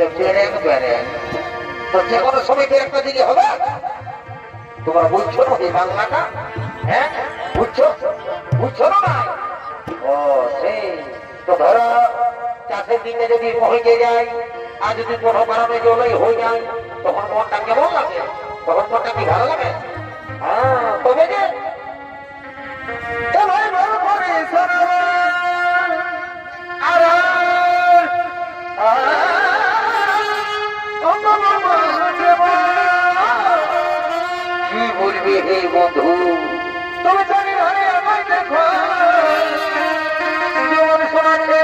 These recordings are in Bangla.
বলছে বেরেন বেরেন, তো যে কোনো সময় একটা দিকে হবে। তোমরা বুঝছো না এই বাংলাটা? হ্যাঁ বুঝছো, বুঝছো না? ও সেই তো ধরো চাষের দিনে যদি হয়ে যায় আর যদি কোনো কারণে জলেই হয়ে যায়, তখন মনটা কেমন লাগে? তখন মনটা কি ভালো লাগে? হ্যাঁ তবে যে কি বলবি হে বন্ধু, তুমি জানি ধরে আমায় দেখো জীবন শোনাচ্ছে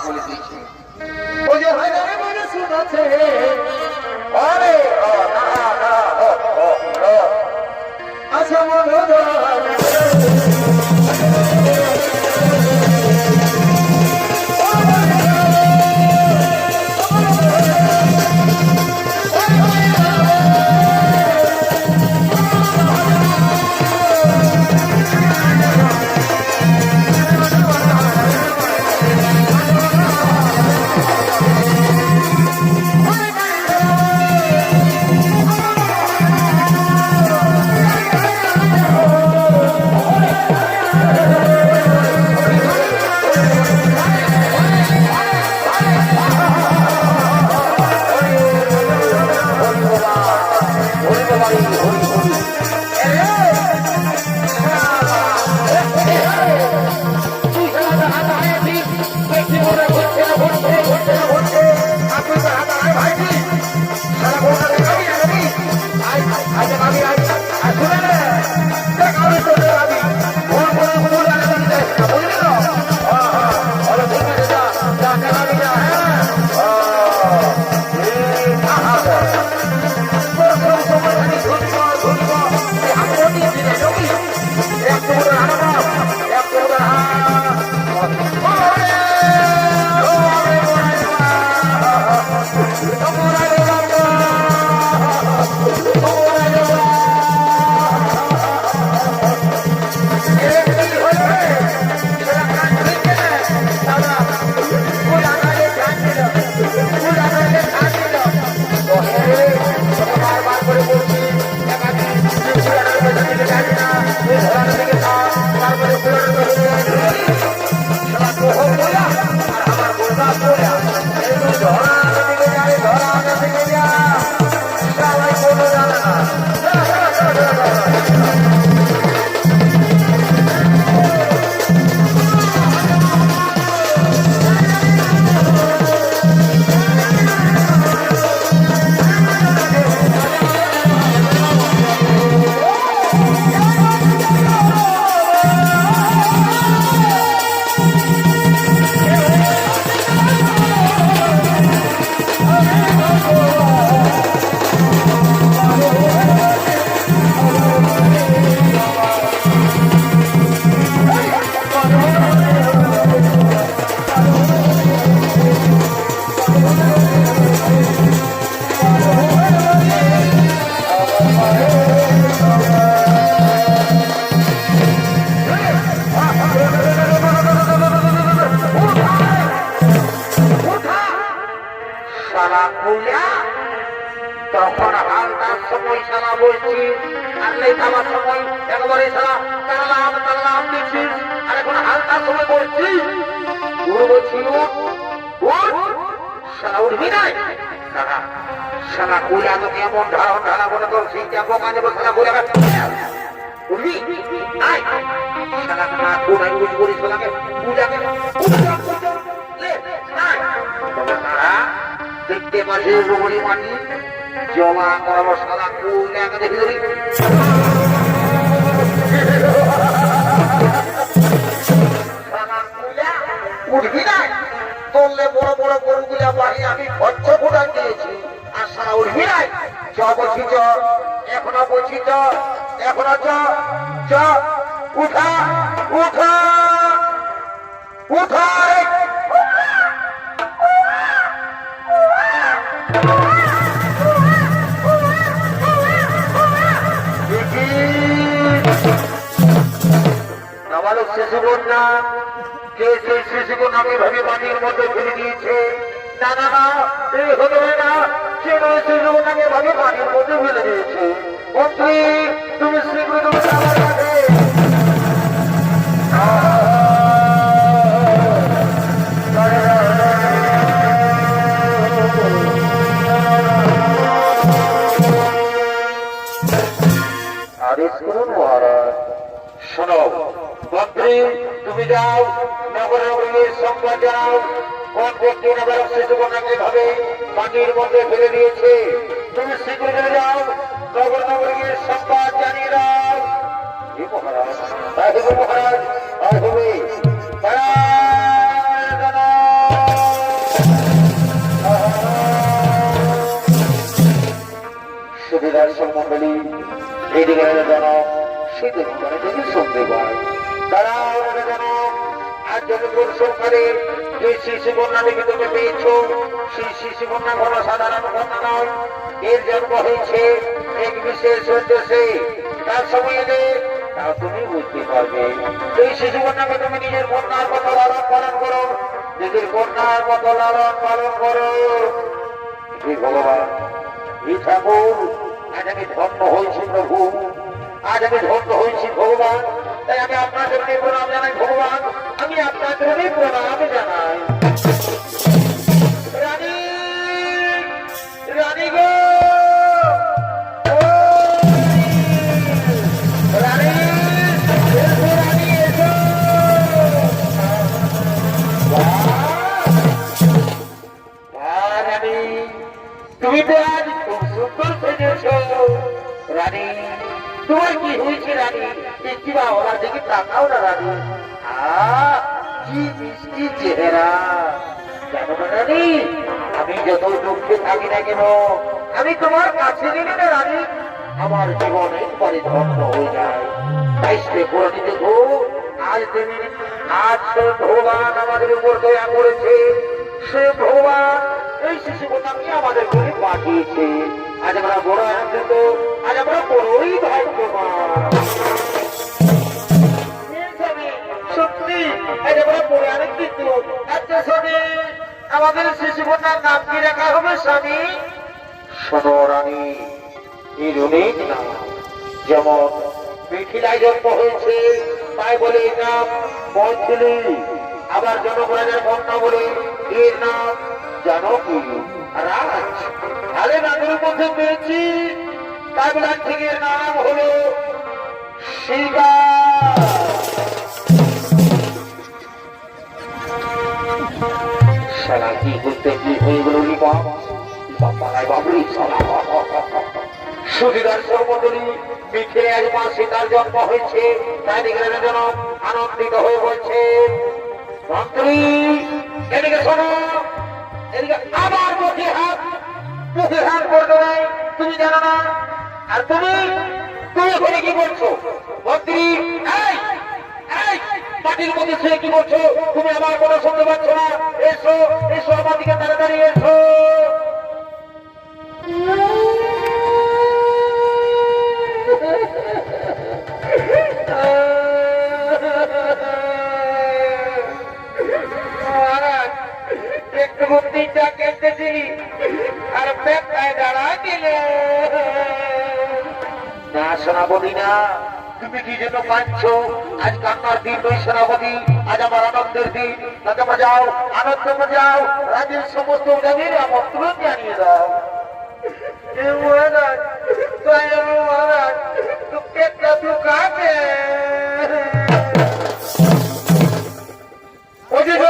বলে দিয়েছি ওই যে হয় না মনে শোনাচ্ছে। আরে আচ্ছা মনে তখন হালটার সময় সারা বলছি আর নেই খাবার সময় একবারে সারা তাল্লাম তাল্লাম দিচ্ছিস, আর এখন হালটার সময় বলছি বলছি সারা উঠবি নাই সারা কুলা তোকে এমন ঢালা ঢালা বলে তোর সেইটা বোকা দেবো সারা বলে উঠবি সারা না কোনায় উঠ করিস তোলাকে পূজাকে দেখতে পাচ্ছি রুবরি মানি জমা করাবো সারা কুলাকে দেখি ধরি উঠবি নাই তোললে বড় বড় গরুগুলা বাড়ি আমি খরচ ফুটান দিয়েছি আর সারা উঠবি নাই চ বলছি চ এখনো বলছি চ এখনো চ চ উঠা উঠা উঠা শিশুকন্যা কে সেই শিশুকন্যাকে ভাবে পানির মধ্যে ফেলে দিয়েছে? না না না, এই হতে পারে না। সে নয় শিশুকন্যাকে ভাবে পানির মধ্যে ফেলে দিয়েছে। মন্ত্রী, তুমি শীঘ্র তুমি আমার কাছে। আদেশ করুন মহারাজ। শোনো মন্ত্রী, তুমি যাও নগরের সংবাদ জানাও কোন ব্যক্তি নগর শিশুকন্যাকে ভাবে পানির মধ্যে ফেলে দিয়েছে। তুমি শীঘ্র চলে যাও নগরের সংবাদ জানিয়ে দাও। মহারাজ মহারাজ হবে সুবিধার সম্মন্ডলী এদিকে যেন শীতের যদি শুনতে পায় তারা যেন আজ জনগণ সরকারের যে শিশু কন্যা থেকে তুমি পেয়েছ সেই শিশু কন্যা কোনো সাধারণ কন্যা নয়। এর জন্ম হয়েছে এক বিশেষ উদ্দেশ্যে। তার সময় তা তুমি বুঝতে পারবে। এই শিশু কন্যাকে তুমি নিজের কন্যার মতো লালন পালন করো, নিজের কন্যার মতো লালন পালন করো। হে ভগবান, হে ঠাকুর, আজ আমি ধন্য হয়েছি প্রভু, আজ আমি ধন্য হয়েছি ভগবান। তাই আমি আপনার জন্য প্রণাম জানাই ভগবান, আমি আপনার জন্য প্রণাম জানাই। রানী, রানী গো, রানী, রানী এসো। রানী, তুমি তো আজ খুব সুন্দর সেজেছ। রানী, তোমার কি হয়েছে রানী? কি বা ওরা দেখে তাকাও না রানী। কি মিষ্টি চেহারা। জানো না রানী, আমি যত দুঃখে থাকি না কেন, আমি তোমার কাছে গেলে না রানী আমার জীবন একবারে ধন্য হয়ে যায়। তাই সে করে দেখো, আজ তুমি আজ সে ভগবান আমাদের উপর দয়া করেছে। সে ভগবান এই শিশু কন্যাকে আমাদের ঘরে পাঠিয়েছে। আজ আমরা বড় আনন্দিত, আজ আমরা বড়ই ভাগ্যবান। সত্যি আজ আমরা বড় আনন্দিত। আচ্ছা স্বামী, আমাদের শিশু কন্যার নাম কি রাখা হবে স্বামী? শোনো রানী, এর অনেক নাম। যেমন মিথিলায় জন্ম হয়েছে তাই বলে এর নাম মৈথিলী। আবার জনগণের কন্যা বলে এর নাম জানকী। রাজ আরে নামের মধ্যে পেয়েছি তাই বলে থেকে এর নাম হলো শিবা। সারা কি করতে কি হয়ে গেল সুবিধার সর্বদলী মিঠে এক মাসে তার জন্ম হয়েছে। তাই দিকে যেন আনন্দিত হয়ে বলছে, মন্ত্রী এদিকে শোনো, এদিকে আবার মুখে হাত করতে নাই, তুমি জানো না। আর তুমি তুমি ওখানে কি করছো মন্ত্রী? মাটির মধ্যে সে কি করছো? তুমি আমার কোনো শুনতে পাচ্ছ না? এসো এসো আমার দিকে তাড়াতাড়ি এসো। একটু বুদ্ধিটা কেটেছি আর পেটায় দাঁড়া দিলে না। সেনাপতি না, তুমি কি জন্য কাঁদছ? আজ কান্নার দিন নয় সেনাপতি, আজ আমার আনন্দের দিন। তাকে বাজাও, আনন্দ বাজাও, রাজ্যের সমস্ত জাতির আমন্ত্রণ জানিয়ে দাও। মহারাজ মহারাজ পেটটা তো কাটে। ওদিকে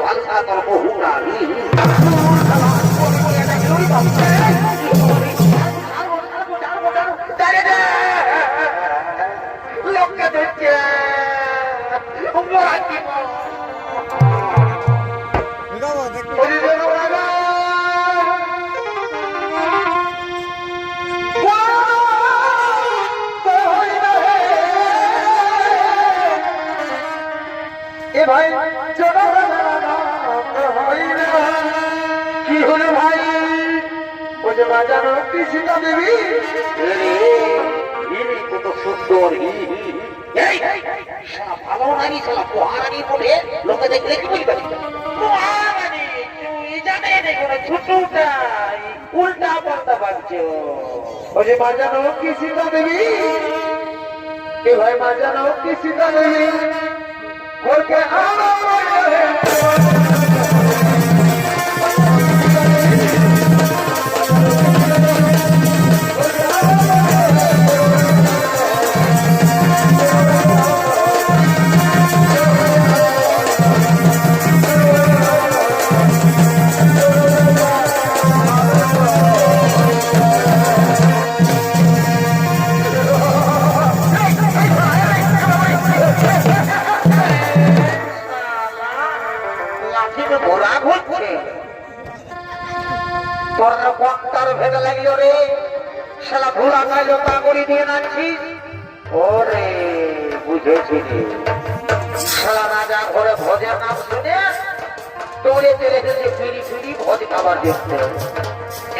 ভালো সারা বহু না দিচ্ছে মরা জীবন ভাই কি হলো ভাই ওই যে বাজানো কি সীতা দেবী কত সুন্দর ভালো নারী ছেলা মহারানী বলে লোকে দেখলে কি বলবে মহারানী তুই জানে ছোটটাই উল্টা পাল্টা পাচ্ছে ওই যে বাজানো কি সীতা দেবী এ ভাই বাজানো কি সীতা দেবী porque ভেবে লাগলো রে শালা ঘোড়া খাইলো তা করে দিয়ে নাচ্ছি ওরে বুঝেছি শালা রাজা ঘরে ভোজের নাম শুনে দৌড়ে চলে এসেছে ফিরি ফিরি ভোজ খাবার দেখতে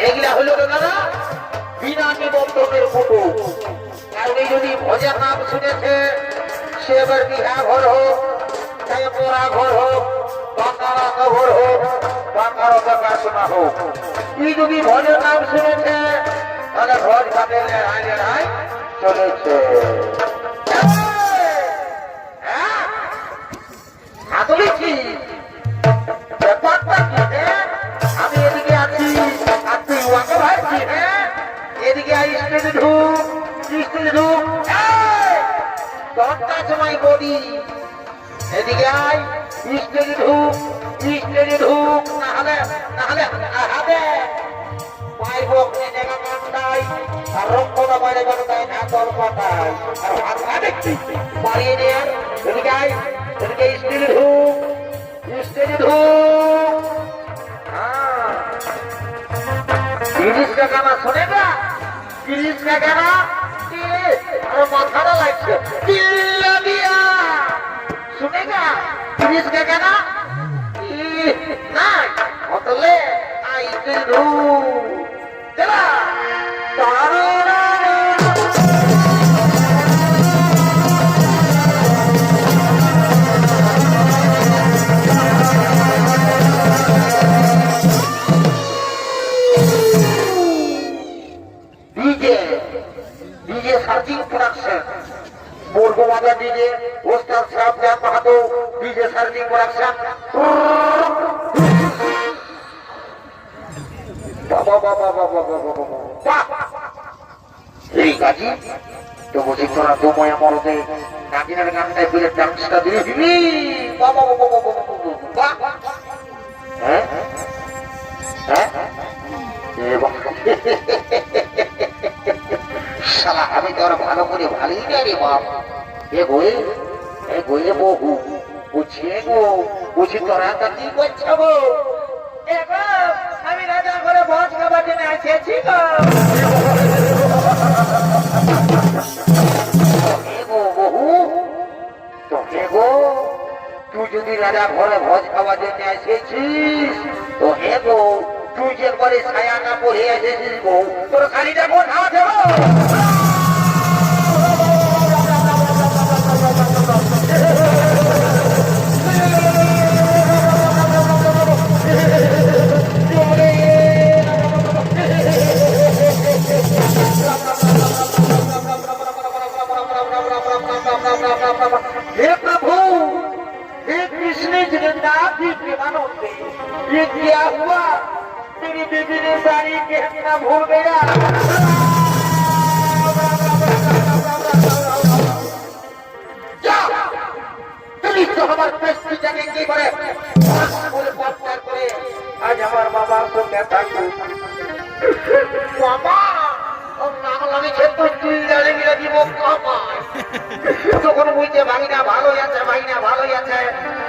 এগুলা হলো দাদা বিনা নিবন্ধনের ফটো কারণ এই যদি ভোজের নাম শুনেছে সে এবার বিহা ঘর হোক চাই পোড়া ঘর হোক বাঁকারা ঘর হোক বাঁকারও দেখাশোনা হোক তুই যদি ভোজের নাম শুনেছে তাহলে ভোজ খাতে লড়াই চলেছে ব্যাপারটা কি আমি এদিকে আছি আর তুই ওয়াকে ভাবছি এদিকে স্টেজে ঢুক স্টেজে ঢুক 10টার সময় বলি এদিকে আয় স্টেজে ঢুক স্টেজে ঢুক নাহলে হাতে পাইব জায়গা কান্দাই আর রক্ষণা বাইরে কান্দাই না তোর পাতাই আর হাত দেখছি পারিয়ে নিয়ে এদিকে আয় এদিকে স্টেজে ঢুক স্টেজে ঢুক তিরিশ টাকা না শোনে না 30 টাকা না আর মাথাটা লাগছে দিয়া শুনে না 30 টাকা না না হোটেলে আইতে রু চলা সার্চিং প্রোডাকশন বর্গমাদা ডিজে ওস্তাদ সাহেব মাহাতো ডিজে সার্চিং প্রোডাকশন এই কাজী তো বলছি তোরা দময়া মরদে কাজিনের গানটায় ফিরে ডান্সটা দিয়ে দিবি হ্যাঁ হ্যাঁ শালা আমি তো আর ভালো করে ভালোই না রে বাপ এ গোয়ে বহু বুঝিয়ে গো বুঝি তোরা তা কি করছো গো আমি রাজা ঘরে ভোজ খাবার জন্য এসেছি গো বহু তো গো তুই যদি রাজা ঘরে ভোজ খাবার জন্য এসেছিস তো হে গো তুই যে একবারে ছায়া না পরে এসেছিস গো তোর শাড়িটা কোন খাওয়া দেবো हे प्रभु हे कृष्ण जगन्नाथ जी प्रेमानंद ये क्या हुआ मेरी बीबी ने साड़ी पहनना भूल गया हमारे पेस्ट्री जगह की बड़े बोले बात करे आज हमारे बाबा को कहता बाबा তখন ভাইনা ভালোই আছে, ভাইনা ভালোই আছে।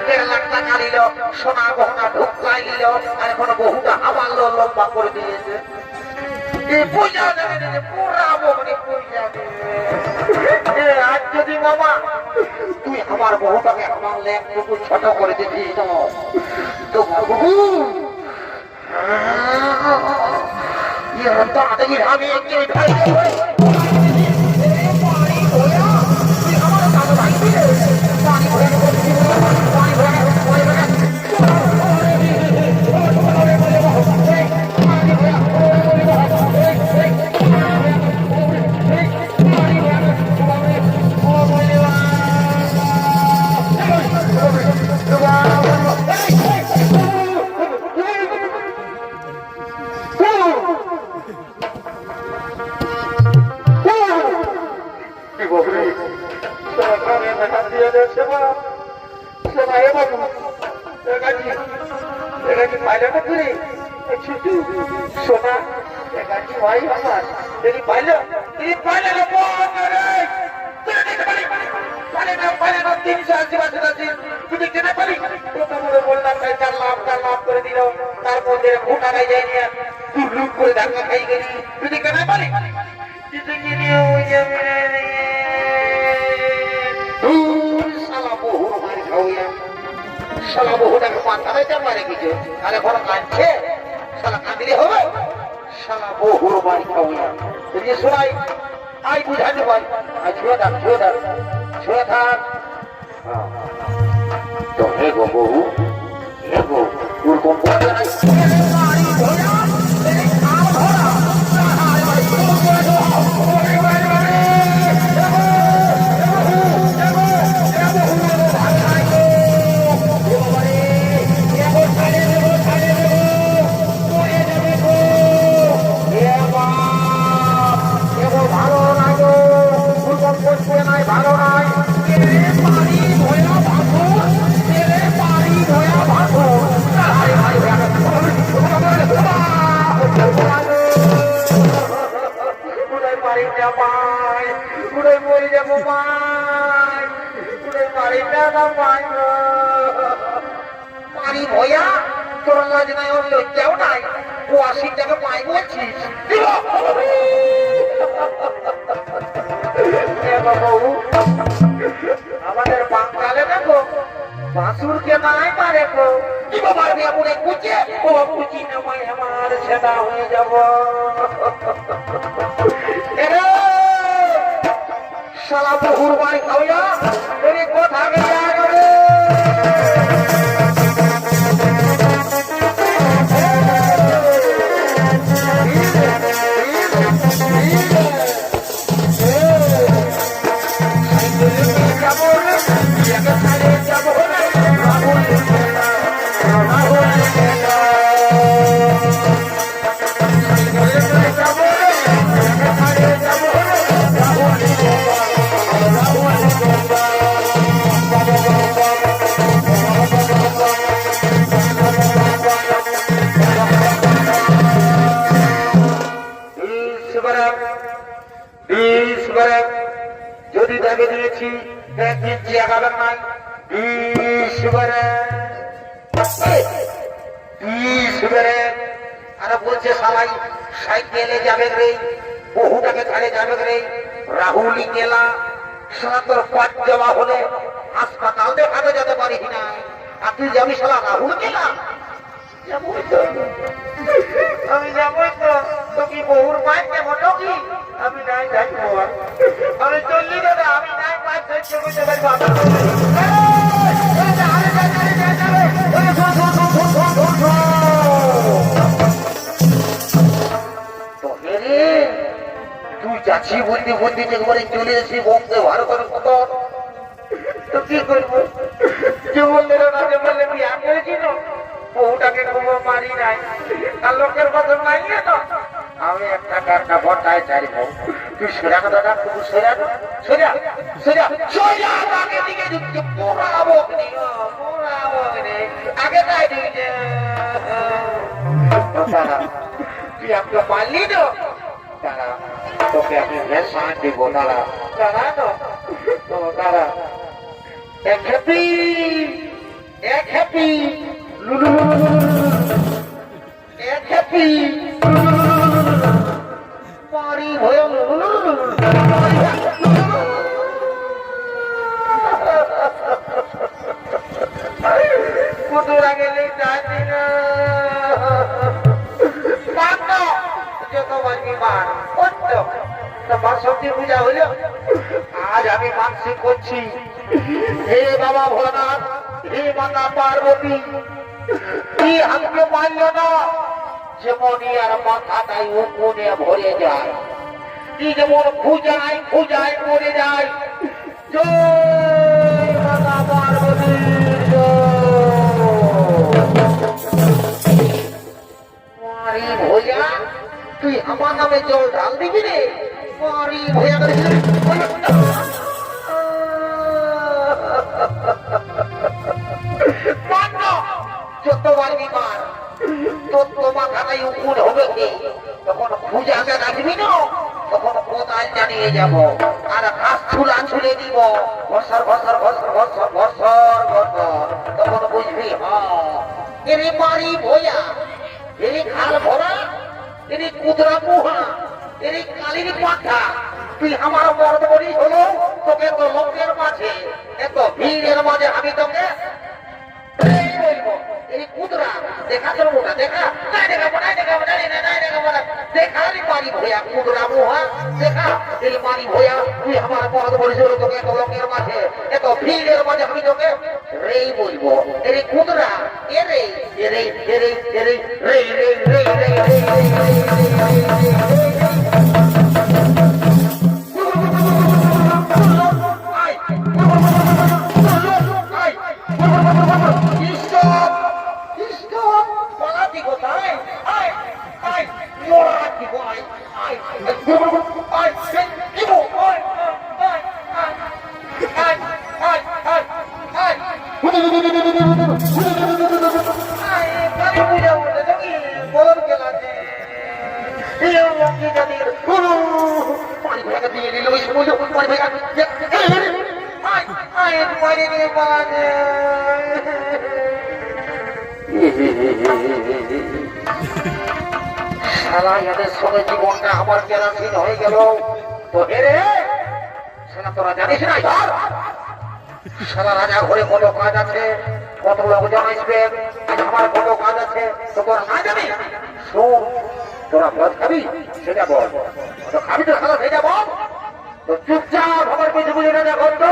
1.5 লাখ টাকা নিল, সোনা গহনা ঢুকলাই নিল, আর এখন বহুটা আমার লম্বা করে দিয়েছে। এই পূজা দেবে দিলে পুরা বগনি পূজা দেবে। আজ যদি মামা তুই আমার বহুটাকে আমার লেখটুকু ছোট করে দিতিস তো বাবু আমি একটু সোনা ভাই আমার তিনি পাইলো তিনি পাইলেন বললাম 4 লাখ করে দিল তার মধ্যে ভোটা নাই যাই নিয়ে তুই লুট করে ধাক্কা খাই গেলি তুই কেন পারি শালা বহুর মার খাওয়া শালা বহুটাকে মাথা রাইতে মারে কিছু আর এখন কাঁদছে শালা কাঁদিলে হবে শালা বহুর মার খাওয়া তুমি শোনাই আই বুঝাতে পারি আই ছুঁয়ে থাক তো হে গো বহু হে গো তোর কোন ভালো নয় মরে যাবো পানি ভয়া তোর লাজ নাই ওর লজ্জাও নাই 80 টাকা পাই বলছিস আমাদের বাঙালে দেখো বাসুরকে নাই পারে গো কি বাবার বিয়া মনে কুচে ও কুচি নামাই আমার সেটা হয়ে যাব শালা বহুর বাড়ি খাওয়া এর কথা গেছে যদি দেখে দিয়েছি একদিন আগাবেন নাই 20 বেড়ে আর বলছে সবাই সাইকেলে যাবে রে বহুটাকে ছাড়ে যাবে রে রাহুলি গেলা তোর পাঁচ জমা হলে হাসপাতাল দেখাতে যেতে পারি না আর তুই যাবি শালা রাহুল গেলা আমি যাবো তো তুমি বহুর মায়ের কেমন কি আমি নাই যাইবো আমি চললি দাদা আমি নাই পাঁচ তুই যাচ্ছি বলতে বলতে একবারে চলে এসে বন্ধে ভারতের কত তো কি করবো যে বললে না যে বললে বিয়া করেছি না বহুটাকে কোনো মারি নাই আর লোকের কথা নাই তো আমি একটা কারটা ভটায় চাইব তুই সেরা দাদা তুমি সেরা আগে দিকে ঢুকছে পোড়াবো আগে তাই দিকে দাদা তুই আমাকে পারলি তো দাদা তোকে আমি ভেসান দিব দাদা দাদা তো দাদা এক হ্যাপি এক হ্যাপি এক হ্যাপি পারি ভয়ং কুতুরা গেলে জানি না যত বাকি মান তোমার সবজি পূজা হইল আজ আমি মানসিক করছি হে বাবা ভোলানাথ হে মাতা পার্বতী কি আমাকে মানল না যেমনই আর মাথাটাই উকুনে ভরে যায় কি যেমন খুঁজায় খুঁজায় মরে যায় জয় মাতা পার্বতী মারি ভইয়া তুই আমার নামে জল ঢাল দিবি রে মারি ভইয়া করে যতবার বিমান তোর তো মাথাটাই উকুন হবে কি তখন খুঁজাতে রাখবি না তখন কোথায় জানিয়ে যাব আর ঘাস ছুলা ছুলে দিব ঘসর ঘসর ঘসর ঘসর ঘসর ঘসর তখন বুঝবি এরে মারি ভইয়া এরে খাল ভরা এরে কুদরা মুহা এরে কালির পাঠা তুই আমার মরদ বলি হলো তোকে তো লোকের মাঝে এত ভিড়ের মাঝে আমি তোকে বলবো এই কুদরা দেখা চলবো না দেখা নাই দেখাবো নাই দেখাবো নাই দেখাবো না দেখারই পারি ভইয়া কুদরা মুহা দেখা এই মারি ভইয়া তুই আমার মরদ বলি হলো তোকে এত লোকের মাঝে এত ভিড়ের মাঝে আমি তোকে রেই বলবো এরে কুদরা এরে এরে এরে এরে রে রে রে রে এদের সঙ্গে জীবনটা আমার কেরাসিন হয়ে গেল তো হেরে সেটা তোরা জানিস না সারা রাজা ঘরে কত কাজ আছে কত লোকজন আসবে আজ আমার কত কাজ আছে তো তোরা না জানি শোন তোরা ভাত খাবি সেটা বল তো খাবি তো খালা সেটা বল তো চুপচাপ আমার কিছু বুঝে না দেখো তো